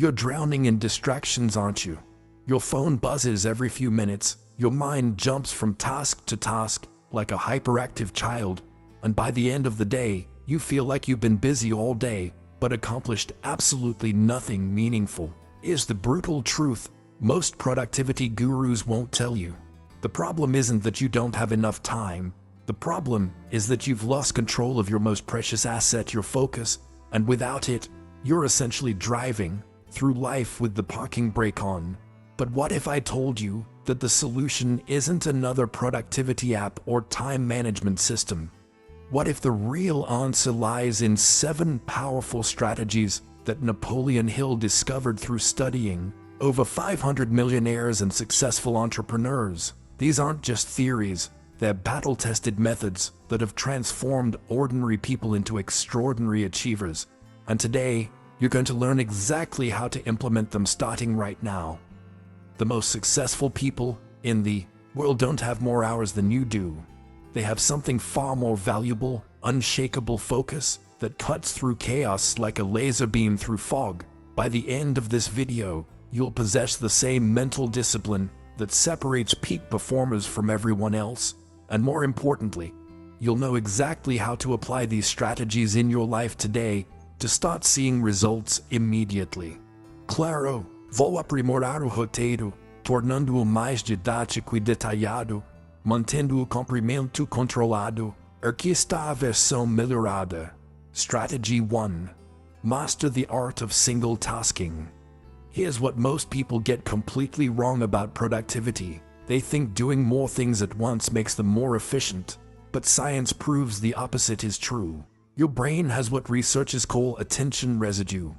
You're drowning in distractions, aren't you? Your phone buzzes every few minutes, your mind jumps from task to task like a hyperactive child, and by the end of the day, you feel like you've been busy all day, but accomplished absolutely nothing meaningful. Is the brutal truth most productivity gurus won't tell you. The problem isn't that you don't have enough time. The problem is that you've lost control of your most precious asset, your focus, and without it, you're essentially driving through life with the parking brake on. But what if I told you that the solution isn't another productivity app or time management system? What if the real answer lies in 7 powerful strategies that Napoleon Hill discovered through studying over 500 millionaires and successful entrepreneurs? These aren't just theories, they're battle-tested methods that have transformed ordinary people into extraordinary achievers. And today, you're going to learn exactly how to implement them starting right now. The most successful people in the world don't have more hours than you do. They have something far more valuable, unshakable focus that cuts through chaos like a laser beam through fog. By the end of this video, you'll possess the same mental discipline that separates peak performers from everyone else. And more importantly, you'll know exactly how to apply these strategies in your life today to start seeing results immediately. Claro, vou aprimorar o roteiro, tornando-o mais didático e detalhado, mantendo o comprimento controlado. Aqui está a versão melhorada. Strategy 1. Master the art of single tasking. Here's what most people get completely wrong about productivity. They think doing more things at once makes them more efficient, but science proves the opposite is true. Your brain has what researchers call attention residue.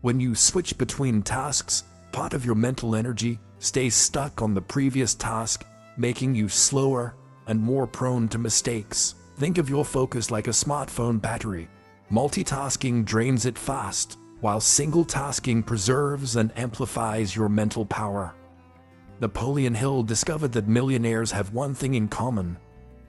When you switch between tasks, part of your mental energy stays stuck on the previous task, making you slower and more prone to mistakes. Think of your focus like a smartphone battery. Multitasking drains it fast, while single tasking preserves and amplifies your mental power. Napoleon Hill discovered that millionaires have one thing in common.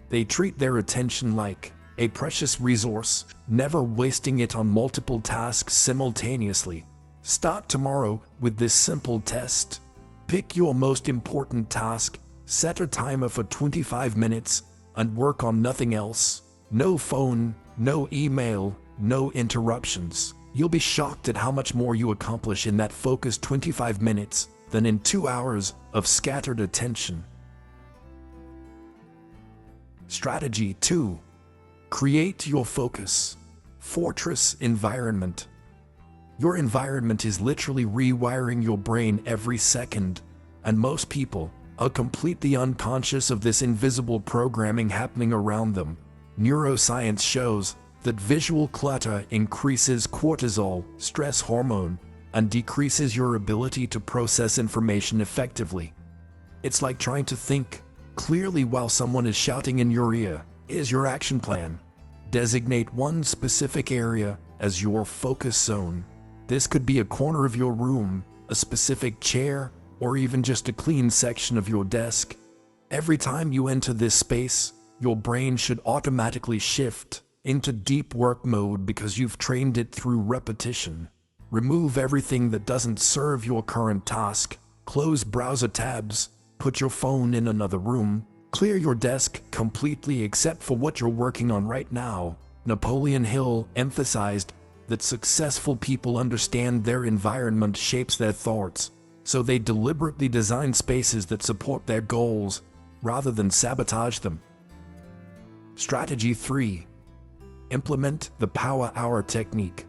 They treat their attention like a precious resource, never wasting it on multiple tasks simultaneously. Start tomorrow with this simple test. Pick your most important task, set a timer for 25 minutes, and work on nothing else. No phone, no email, no interruptions. You'll be shocked at how much more you accomplish in that focused 25 minutes than in 2 hours of scattered attention. Strategy 2. Create your focus fortress environment. Your environment is literally rewiring your brain every second, and most people are completely unconscious of this invisible programming happening around them. Neuroscience shows that visual clutter increases cortisol, stress hormone, and decreases your ability to process information effectively. It's like trying to think clearly while someone is shouting in your ear. Here's your action plan. Designate one specific area as your focus zone. This could be a corner of your room, a specific chair, or even just a clean section of your desk. Every time you enter this space, your brain should automatically shift into deep work mode because you've trained it through repetition. Remove everything that doesn't serve your current task. Close browser tabs, put your phone in another room, clear your desk completely except for what you're working on right now. Napoleon Hill emphasized that successful people understand their environment shapes their thoughts, so they deliberately design spaces that support their goals rather than sabotage them. Strategy 3. Implement the power hour technique.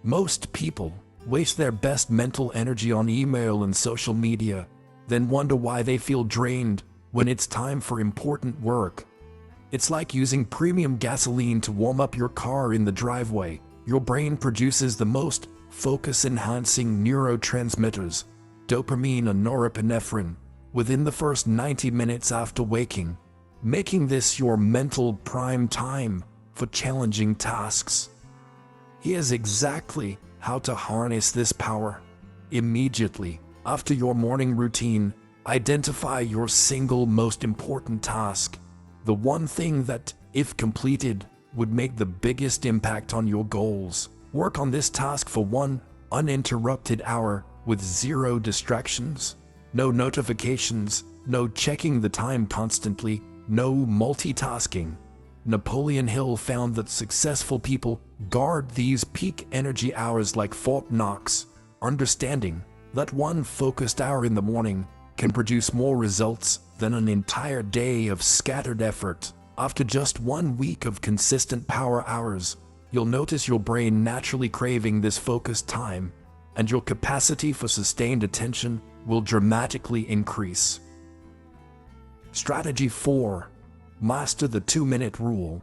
Most people waste their best mental energy on email and social media, then wonder why they feel drained when it's time for important work. It's like using premium gasoline to warm up your car in the driveway. Your brain produces the most focus-enhancing neurotransmitters, dopamine and norepinephrine, within the first 90 minutes after waking, making this your mental prime time for challenging tasks. Here's exactly how to harness this power. Immediately after your morning routine, identify your single most important task, the one thing that, if completed, would make the biggest impact on your goals. Work on this task for 1 uninterrupted hour with zero distractions, no notifications, no checking the time constantly, no multitasking. Napoleon Hill found that successful people guard these peak energy hours like Fort Knox, understanding that one focused hour in the morning can produce more results than an entire day of scattered effort. After just 1 week of consistent power hours, you'll notice your brain naturally craving this focused time, and your capacity for sustained attention will dramatically increase. Strategy 4. Master the 2-minute rule.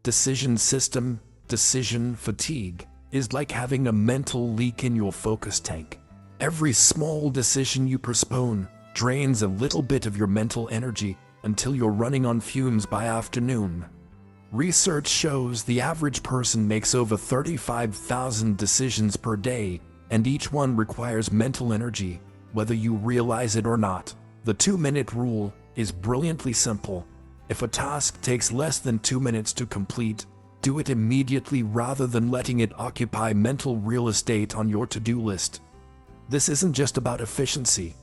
Decision system. Decision fatigue is like having a mental leak in your focus tank. Every small decision you postpone drains a little bit of your mental energy until you're running on fumes by afternoon. Research shows the average person makes over 35,000 decisions per day, and each one requires mental energy, whether you realize it or not. The 2-minute rule is brilliantly simple. If a task takes less than 2 minutes to complete, do it immediately rather than letting it occupy mental real estate on your to-do list. This isn't just about efficiency.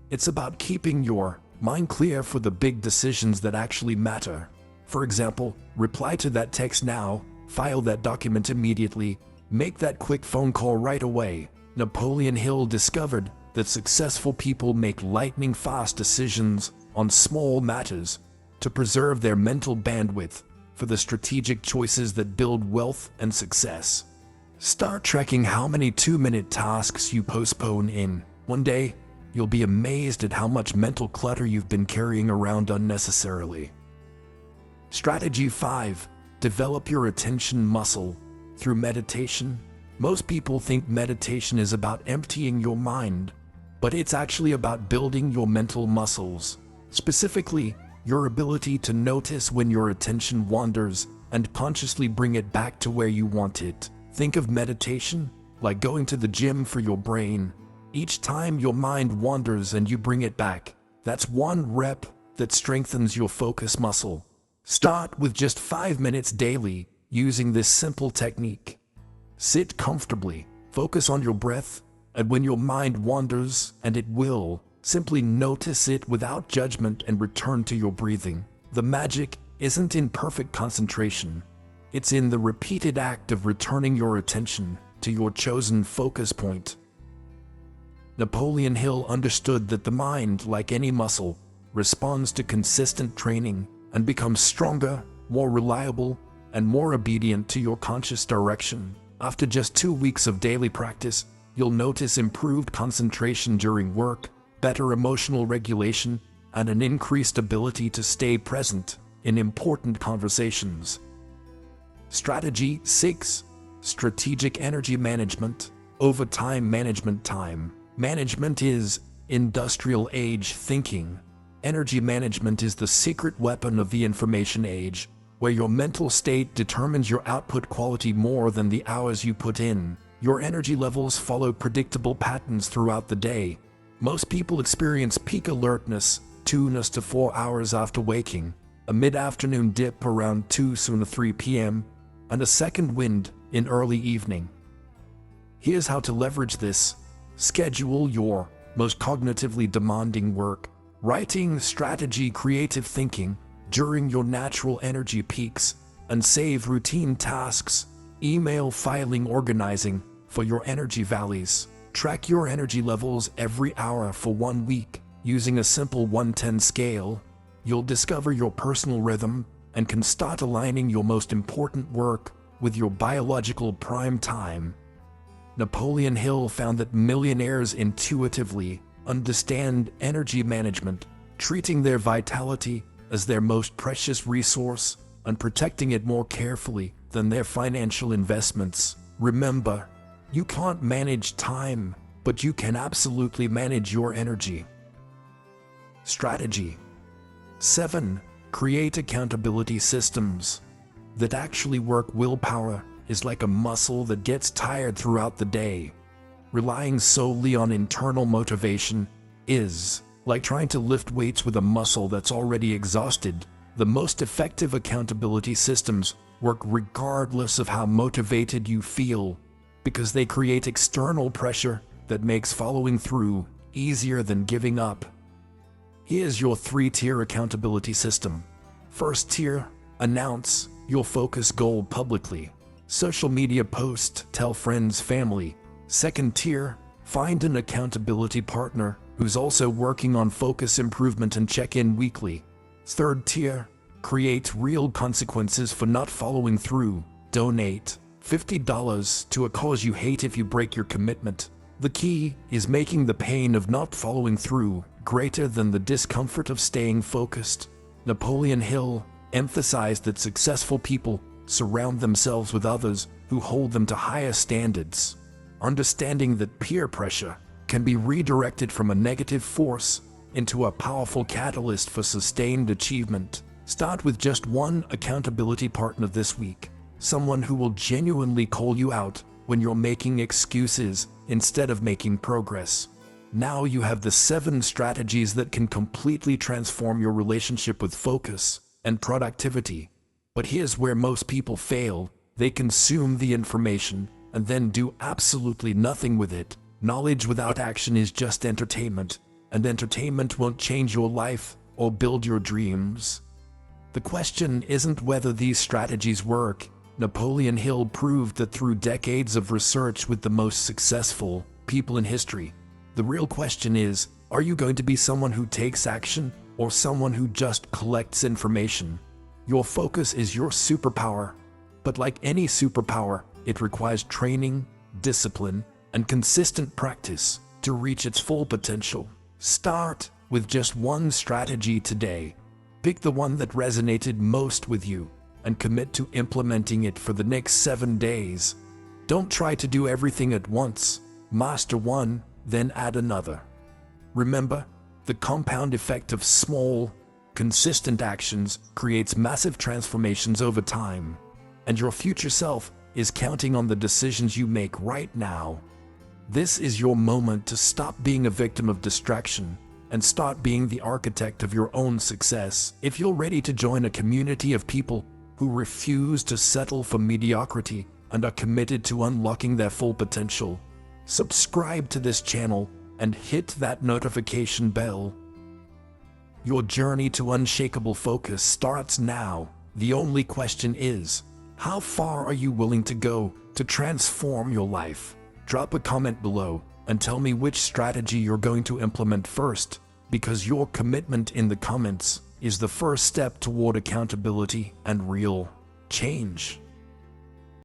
It's about keeping your mind clear for the big decisions that actually matter. For example, reply to that text now, file that document immediately, make that quick phone call right away. Napoleon Hill discovered that successful people make lightning-fast decisions on small matters to preserve their mental bandwidth for the strategic choices that build wealth and success. Start tracking how many 2-minute tasks you postpone in one day. You'll be amazed at how much mental clutter you've been carrying around unnecessarily. Strategy 5. Develop your attention muscle through meditation. Most people think meditation is about emptying your mind, but it's actually about building your mental muscles. Specifically, your ability to notice when your attention wanders and consciously bring it back to where you want it. Think of meditation like going to the gym for your brain. Each time your mind wanders and you bring it back, that's one rep that strengthens your focus muscle. Start with just 5 minutes daily using this simple technique. Sit comfortably, focus on your breath, and when your mind wanders, and it will, simply notice it without judgment and return to your breathing. The magic isn't in perfect concentration. It's in the repeated act of returning your attention to your chosen focus point. Napoleon Hill understood that the mind, like any muscle, responds to consistent training and becomes stronger, more reliable, and more obedient to your conscious direction. After just 2 weeks of daily practice, you'll notice improved concentration during work, better emotional regulation, and an increased ability to stay present in important conversations. Strategy 6. Strategic energy management. Over time management. Time management is industrial age thinking. Energy management is the secret weapon of the information age, where your mental state determines your output quality more than the hours you put in. Your energy levels follow predictable patterns throughout the day. Most people experience peak alertness 2 to 4 hours after waking, a mid-afternoon dip around 2 to 3 p.m., and a second wind in early evening. Here's how to leverage this. Schedule your most cognitively demanding work, writing, strategy, creative thinking, during your natural energy peaks, and save routine tasks, email, filing, organizing, for your energy valleys. Track your energy levels every hour for 1 week using a simple 1-10 scale. You'll discover your personal rhythm and can start aligning your most important work with your biological prime time. Napoleon Hill found that millionaires intuitively understand energy management, treating their vitality as their most precious resource and protecting it more carefully than their financial investments. Remember, you can't manage time, but you can absolutely manage your energy. Strategy 7. Create accountability systems that actually work. Willpower is like a muscle that gets tired throughout the day. Relying solely on internal motivation is like trying to lift weights with a muscle that's already exhausted. The most effective accountability systems work regardless of how motivated you feel. because they create external pressure that makes following through easier than giving up. Here's your 3-tier accountability system. First tier, announce your focus goal publicly. Social media post, tell friends, family. Second tier, find an accountability partner who's also working on focus improvement and check in weekly. Third tier, create real consequences for not following through. Donate $50 to a cause you hate if you break your commitment. The key is making the pain of not following through greater than the discomfort of staying focused. Napoleon Hill emphasized that successful people surround themselves with others who hold them to higher standards. Understanding that peer pressure can be redirected from a negative force into a powerful catalyst for sustained achievement. Start with just one accountability partner this week. Someone who will genuinely call you out when you're making excuses instead of making progress. Now you have the 7 strategies that can completely transform your relationship with focus and productivity. But here's where most people fail. They consume the information and then do absolutely nothing with it. Knowledge without action is just entertainment, and entertainment won't change your life or build your dreams. The question isn't whether these strategies work. Napoleon Hill proved that through decades of research with the most successful people in history. The real question is, are you going to be someone who takes action or someone who just collects information? Your focus is your superpower, but like any superpower, it requires training, discipline, and consistent practice to reach its full potential. Start with just one strategy today. Pick the one that resonated most with you and commit to implementing it for the next 7 days. Don't try to do everything at once. Master one, then add another. Remember, the compound effect of small, consistent actions creates massive transformations over time, and your future self is counting on the decisions you make right now. This is your moment to stop being a victim of distraction and start being the architect of your own success. If you're ready to join a community of people who refuse to settle for mediocrity and are committed to unlocking their full potential, subscribe to this channel and hit that notification bell. Your journey to unshakable focus starts now. The only question is, how far are you willing to go to transform your life? Drop a comment below and tell me which strategy you're going to implement first, because your commitment in the comments is the first step toward accountability and real change.